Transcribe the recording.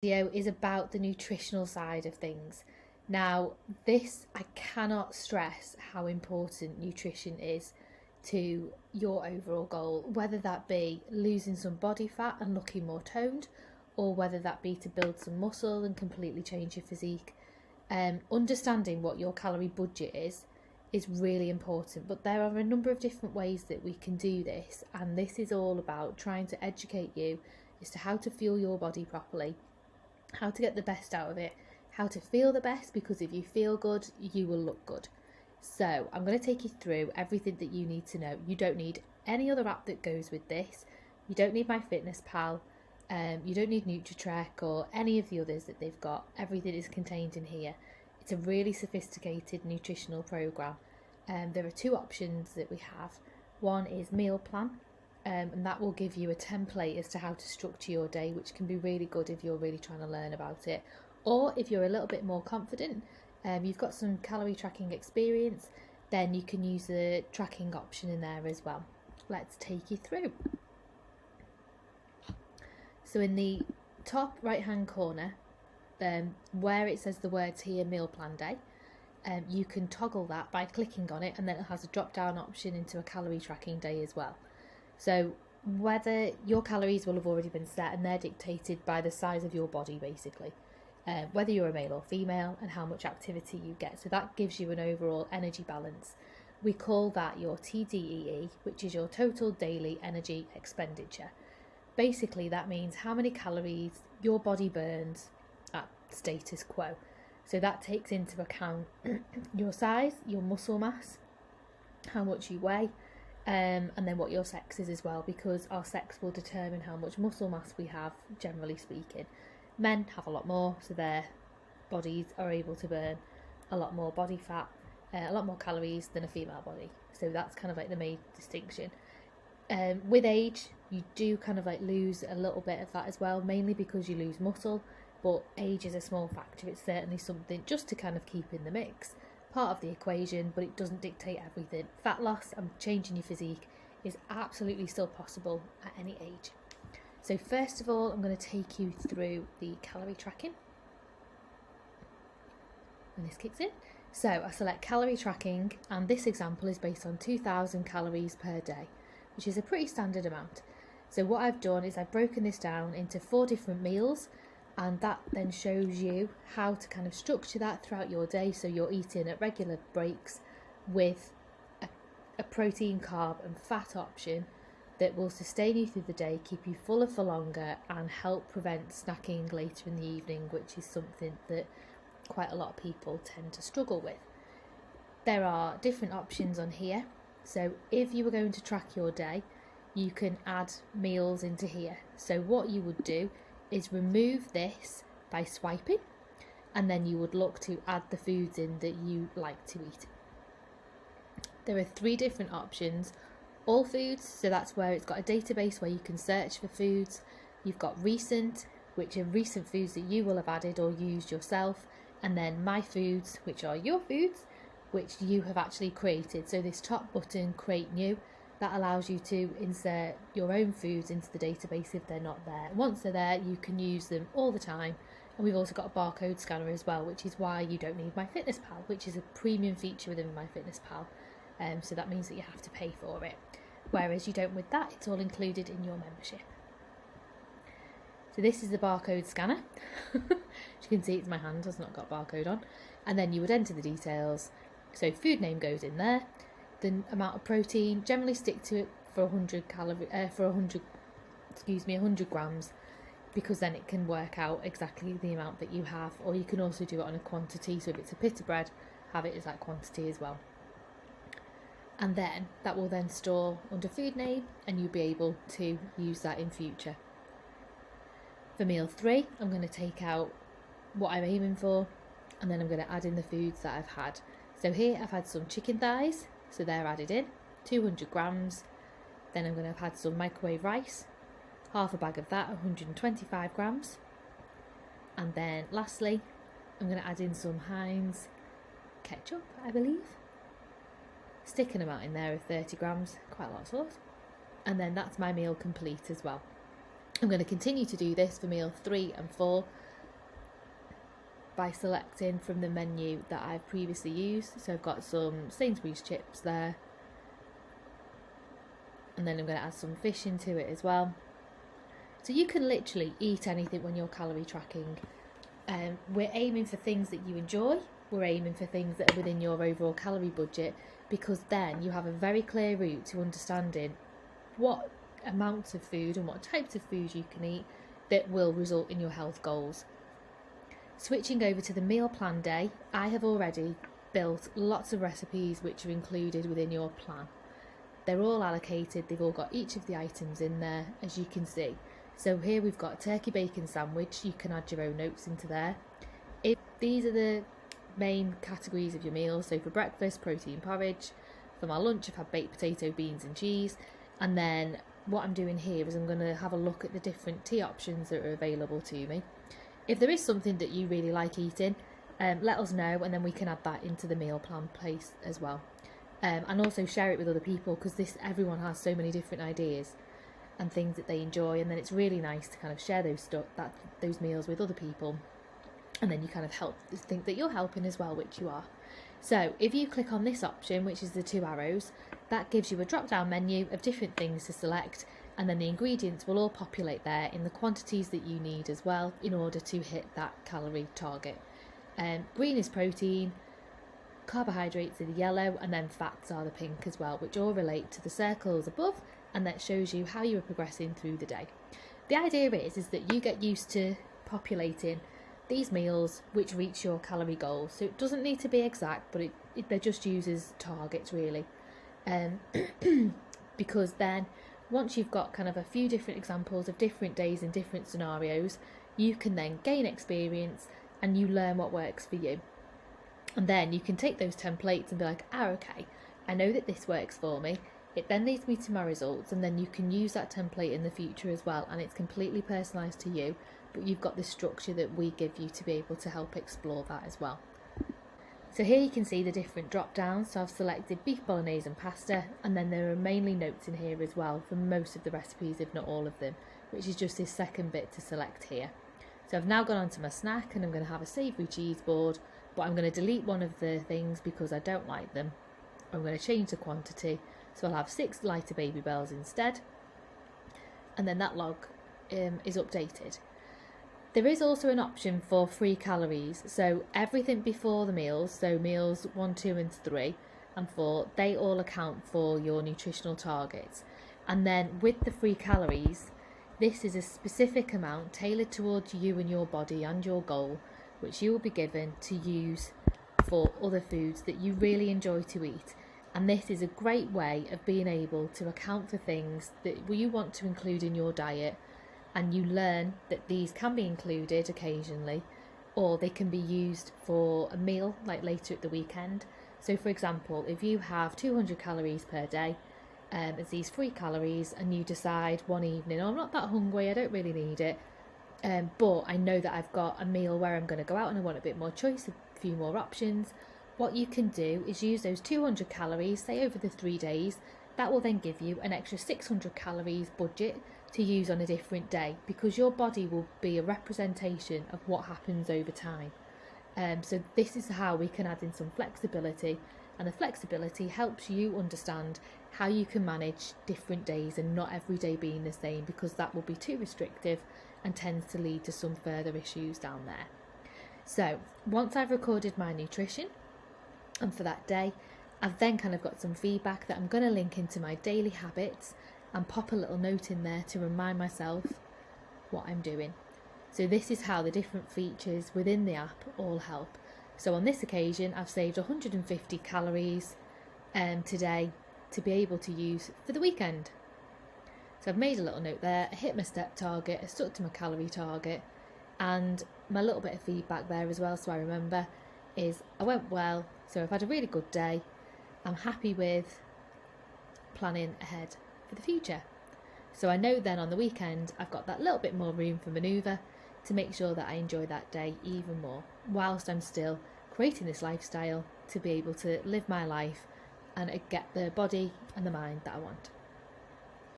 Video is about the nutritional side of things. Now, this, I cannot stress how important nutrition is to your overall goal, whether that be losing some body fat and looking more toned, or whether that be to build some muscle and completely change your physique. Understanding what your calorie budget is really important, but there are a number of different ways that we can do this, and this is all about trying to educate you as to how to fuel your body properly, how to get the best out of it, how to feel the best, because if you feel good, you will look good. So I'm going to take you through everything that you need to know. You don't need any other app that goes with this. You don't need MyFitnessPal. You don't need Nutritrek or any of the others that they've got. Everything is contained in here. It's a really sophisticated nutritional program. There are two options that we have. One is meal plan. And that will give you a template as to how to structure your day, which can be really good if you're really trying to learn about it. Or if you're a little bit more confident, you've got some calorie tracking experience, then you can use the tracking option in there as well. Let's take you through. So in the top right hand corner, where it says the words here, meal plan day, you can toggle that by clicking on it, and then it has a drop down option into a calorie tracking day as well. So whether your calories will have already been set, and they're dictated by the size of your body basically, whether you're a male or female, and how much activity you get. So that gives you an overall energy balance. We call that your TDEE, which is your total daily energy expenditure. Basically that means how many calories your body burns at status quo. So that takes into account your size, your muscle mass, how much you weigh, and then what your sex is as well, because our sex will determine how much muscle mass we have, generally speaking. Men have a lot more, so their bodies are able to burn a lot more body fat, a lot more calories than a female body. So that's kind of like the main distinction. With age, you do kind of like lose a little bit of that as well, mainly because you lose muscle, but age is a small factor. It's certainly something just to kind of keep in the mix, part of the equation, but it doesn't dictate everything. Fat loss and changing your physique is absolutely still possible at any age. So first of all, I'm going to take you through the calorie tracking. When this kicks in. So I select calorie tracking, and this example is based on 2,000 calories per day, which is a pretty standard amount. So what I've done is I've broken this down into 4 different meals, and that then shows you how to kind of structure that throughout your day, so you're eating at regular breaks with a protein, carb and fat option that will sustain you through the day, keep you fuller for longer, and help prevent snacking later in the evening, which is something that quite a lot of people tend to struggle with. There are different options on here. So if you were going to track your day, you can add meals into here. So what you would do is remove this by swiping, and then you would look to add the foods in that you like to eat. There are 3 different options. All foods, so that's where it's got a database where you can search for foods. You've got recent, which are recent foods that you will have added or used yourself, and then my foods, which are your foods, which you have actually created. So this top button, create new, that allows you to insert your own foods into the database if they're not there. Once they're there, you can use them all the time. And we've also got a barcode scanner as well, which is why you don't need MyFitnessPal, which is a premium feature within MyFitnessPal. So that means that you have to pay for it. Whereas you don't with that, it's all included in your membership. So this is the barcode scanner. As you can see, it's my hand, has not got barcode on. And then you would enter the details. So food name goes in there. The amount of protein, generally stick to it for 100 grams, because then it can work out exactly the amount that you have. Or you can also do it on a quantity. So if it's a pita bread, have it as that quantity as well. And then that will then store under food name, and you'll be able to use that in future. For meal 3, I'm going to take out what I'm aiming for, and then I'm going to add in the foods that I've had. So here I've had some chicken thighs, so they're added in, 200 grams. Then I'm going to have had some microwave rice, half a bag of that, 125 grams. And then lastly, I'm going to add in some Heinz ketchup, I believe. Stick an amount in there of 30 grams, quite a lot of sauce. And then that's my meal complete as well. I'm going to continue to do this for meal 3 and 4, by selecting from the menu that I've previously used. So I've got some Sainsbury's chips there, and then I'm going to add some fish into it as well. So you can literally eat anything when you're calorie tracking. We're aiming for things that you enjoy. We're aiming for things that are within your overall calorie budget, because then you have a very clear route to understanding what amounts of food and what types of food you can eat that will result in your health goals. Switching over to the meal plan day, I have already built lots of recipes which are included within your plan. They're all allocated, they've all got each of the items in there, as you can see. So here we've got a turkey bacon sandwich. You can add your own notes into there. If these are the main categories of your meals. So for breakfast, protein porridge. For my lunch, I've had baked potato, beans and cheese. And then what I'm doing here is I'm going to have a look at the different tea options that are available to me. If there is something that you really like eating, let us know, and then we can add that into the meal plan place as well. And also share it with other people, because everyone has so many different ideas and things that they enjoy, and then it's really nice to kind of share those meals with other people, and then you kind of think that you're helping as well, which you are. So if you click on this option, which is the 2 arrows, that gives you a drop down menu of different things to select, and then the ingredients will all populate there in the quantities that you need as well in order to hit that calorie target. Green is protein, carbohydrates are the yellow, and then fats are the pink as well, which all relate to the circles above, and that shows you how you are progressing through the day. The idea is that you get used to populating these meals which reach your calorie goals. So it doesn't need to be exact, but they're just used as targets really. Because then once you've got kind of a few different examples of different days and different scenarios, you can then gain experience and you learn what works for you. And then you can take those templates and be like, okay, I know that this works for me. It then leads me to my results, and then you can use that template in the future as well, and it's completely personalised to you, but you've got the structure that we give you to be able to help explore that as well. So here you can see the different drop downs. So I've selected beef bolognese and pasta, and then there are mainly notes in here as well for most of the recipes, if not all of them, which is just this second bit to select here. So I've now gone on to my snack, and I'm going to have a savoury cheese board, but I'm going to delete one of the things because I don't like them. I'm going to change the quantity, so I'll have 6 lighter baby bells instead, and then that log is updated. There is also an option for free calories, so everything before the meals, so meals 1, 2 and 3 and 4, they all account for your nutritional targets. And then with the free calories, this is a specific amount tailored towards you and your body and your goal, which you will be given to use for other foods that you really enjoy to eat. And this is a great way of being able to account for things that you want to include in your diet, and you learn that these can be included occasionally, or they can be used for a meal like later at the weekend. So for example, if you have 200 calories per day, it's these free calories, and you decide one evening, oh, I'm not that hungry, I don't really need it, but I know that I've got a meal where I'm going to go out and I want a bit more choice, a few more options. What you can do is use those 200 calories, say over the 3 days. That will then give you an extra 600 calories budget to use on a different day, because your body will be a representation of what happens over time. So this is how we can add in some flexibility, and the flexibility helps you understand how you can manage different days and not every day being the same, because that will be too restrictive and tends to lead to some further issues down there. So once I've recorded my nutrition and for that day, I've then kind of got some feedback that I'm going to link into my daily habits and pop a little note in there to remind myself what I'm doing. So this is how the different features within the app all help. So on this occasion, I've saved 150 calories today to be able to use for the weekend. So I've made a little note there, I hit my step target, I stuck to my calorie target, and my little bit of feedback there as well, so I remember, is I went well, so I've had a really good day. I'm happy with planning ahead for the future. So I know then on the weekend I've got that little bit more room for manoeuvre to make sure that I enjoy that day even more, whilst I'm still creating this lifestyle to be able to live my life and get the body and the mind that I want.